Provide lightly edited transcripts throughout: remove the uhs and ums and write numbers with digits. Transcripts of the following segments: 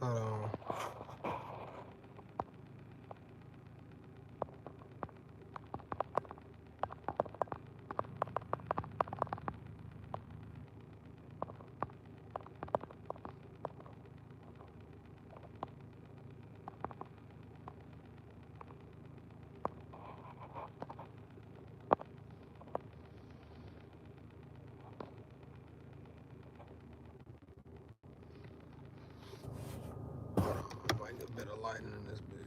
Hold on. Might get better lighting in this big.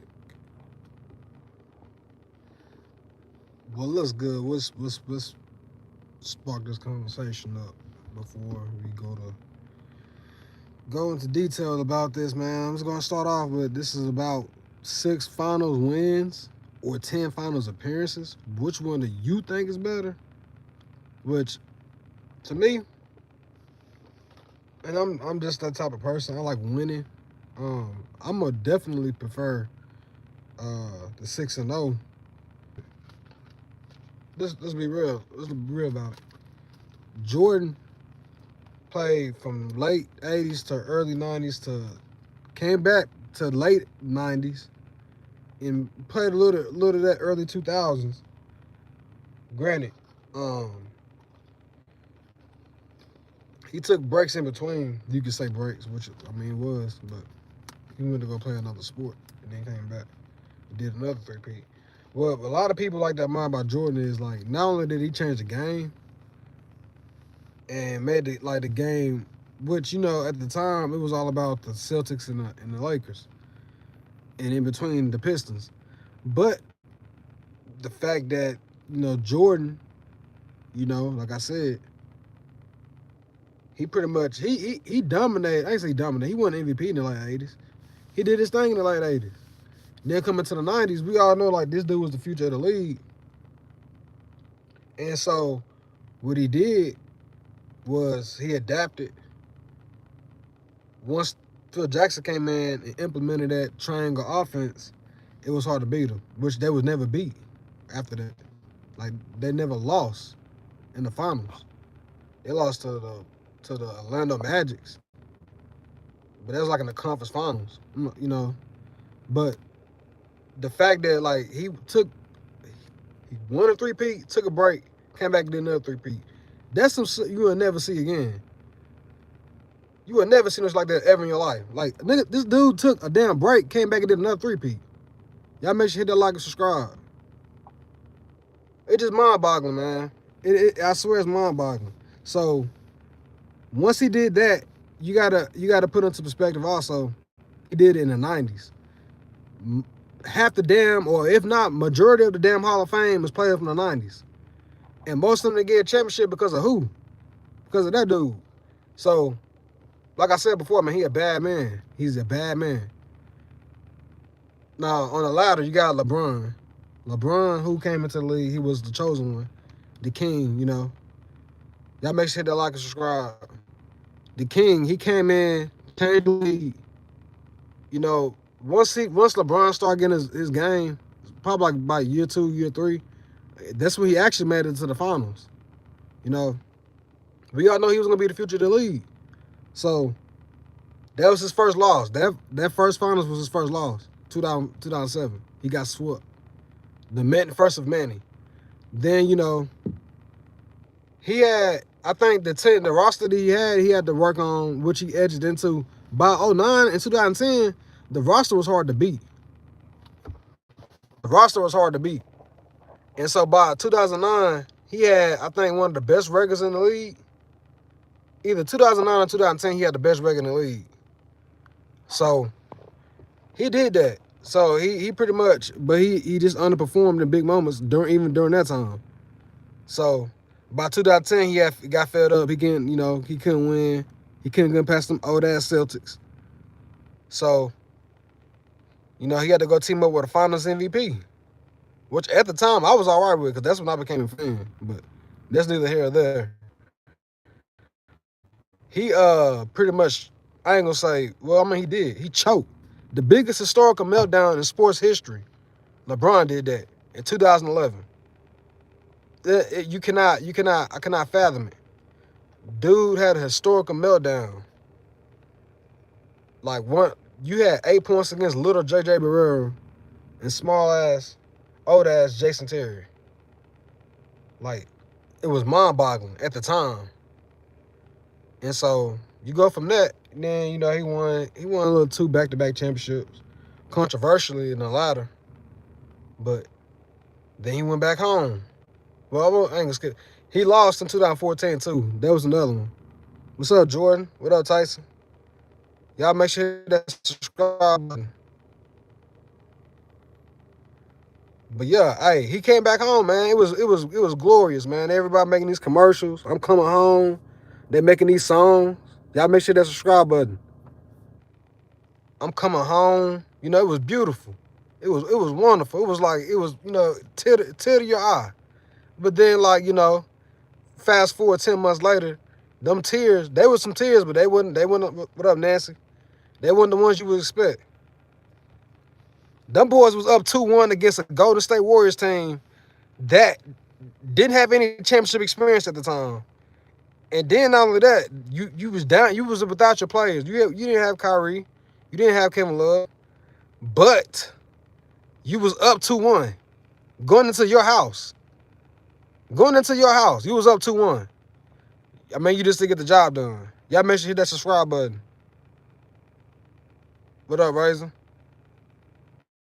Well, let's good. Let's spark this conversation up before we go into detail about this, man. I'm just gonna start off with this is about 6 finals wins or 10 finals appearances. Which one do you think is better? Which to me, and I'm just that type of person. I like winning. I'm gonna definitely prefer the 6-0. Let's be real. Let's be real about it. Jordan played from late '80s to early '90s to came back to late '90s and played a little of that early 2000s. Granted, um, he took breaks in between. You could say breaks, which I mean was, but he went to go play another sport and then came back and did another three-peat. Well, a lot of people like that mind about Jordan is like not only did he change the game and made it like the game, which you know at the time it was all about the Celtics and the Lakers, and in between the Pistons, but the fact that Jordan, like I said, he pretty much he dominated. I ain't say dominated. He won MVP in the late '80s. He did his thing in the late '80s. Then coming to the '90s, we all know like this dude was the future of the league. And so what he did was he adapted. Once Phil Jackson came in and implemented that triangle offense, it was hard to beat him, which they would never beat after that. Like they never lost in the finals. They lost to the Orlando Magics, but that was like in the conference finals, But the fact that like he won a three-peat, took a break, came back and did another three-peat. That's some shit you will never see again. You will never see this like that ever in your life. Like, nigga, this dude took a damn break, came back and did another three-peat. Y'all make sure you hit that like and subscribe. It's just mind-boggling, man. I swear it's mind-boggling. So once he did that, you gotta put into perspective also, he did it in the '90s. Half the damn, or if not, majority of the damn Hall of Fame was players from the '90s. And most of them get a championship because of who? Because of that dude. So, like I said before, man, he a bad man. He's a bad man. Now, on the ladder, you got LeBron. LeBron, who came into the league, he was the chosen one. The king. Y'all make sure to like and subscribe. The king, he came in, changed the league. Once LeBron started getting his game, probably like by year 2, year 3, that's when he actually made it to the finals. You know, we all know he was gonna be the future of the league. So that was his first loss. That first finals was his first loss. 2007. He got swept. The first of many. Then he had, I think the roster that he had to work on, which he edged into by '09 and 2010. The roster was hard to beat. The roster was hard to beat. And so by 2009, he had, I think, one of the best records in the league. Either 2009 or 2010, he had the best record in the league. So he did that. So he pretty much, but he just underperformed in big moments even during that time. So by 2010, he got fed up. He couldn't win. He couldn't get past them old ass Celtics. So he had to go team up with a Finals MVP, which at the time I was all right with because that's when I became a fan. But that's neither here or there. He pretty much, I ain't gonna say, well, I mean he did. He choked. The biggest historical meltdown in sports history. LeBron did that in 2011. I cannot fathom it. Dude had a historical meltdown. Like one, You had 8 points against little J.J. Barea and small ass, old ass Jason Terry. Like, it was mind boggling at the time. And so you go from that, and then he won a little 2 back-to-back championships, controversially in the latter. But then he went back home. Well, I ain't gonna skip. He lost in 2014 too. That was another one. What's up, Jordan? What up, Tyson? Y'all make sure that subscribe button. But yeah, hey, he came back home, man. It was glorious, man. Everybody making these commercials. I'm coming home. They making these songs. Y'all make sure that subscribe button. I'm coming home. It was beautiful. It was wonderful. It was like, tear to your eye. But then, like, fast forward 10 months later, them tears, they were some tears, but they wasn't, what up, Nancy? They weren't the ones you would expect. Them boys was up 2-1 against a Golden State Warriors team that didn't have any championship experience at the time. And then not only that, you was down, you was without your players. You didn't have Kyrie, you didn't have Kevin Love, but you was up 2-1 going into your house. Going into your house, you was up 2-1. I mean, you just didn't get the job done. Y'all make sure you hit that subscribe button. What up, Razor?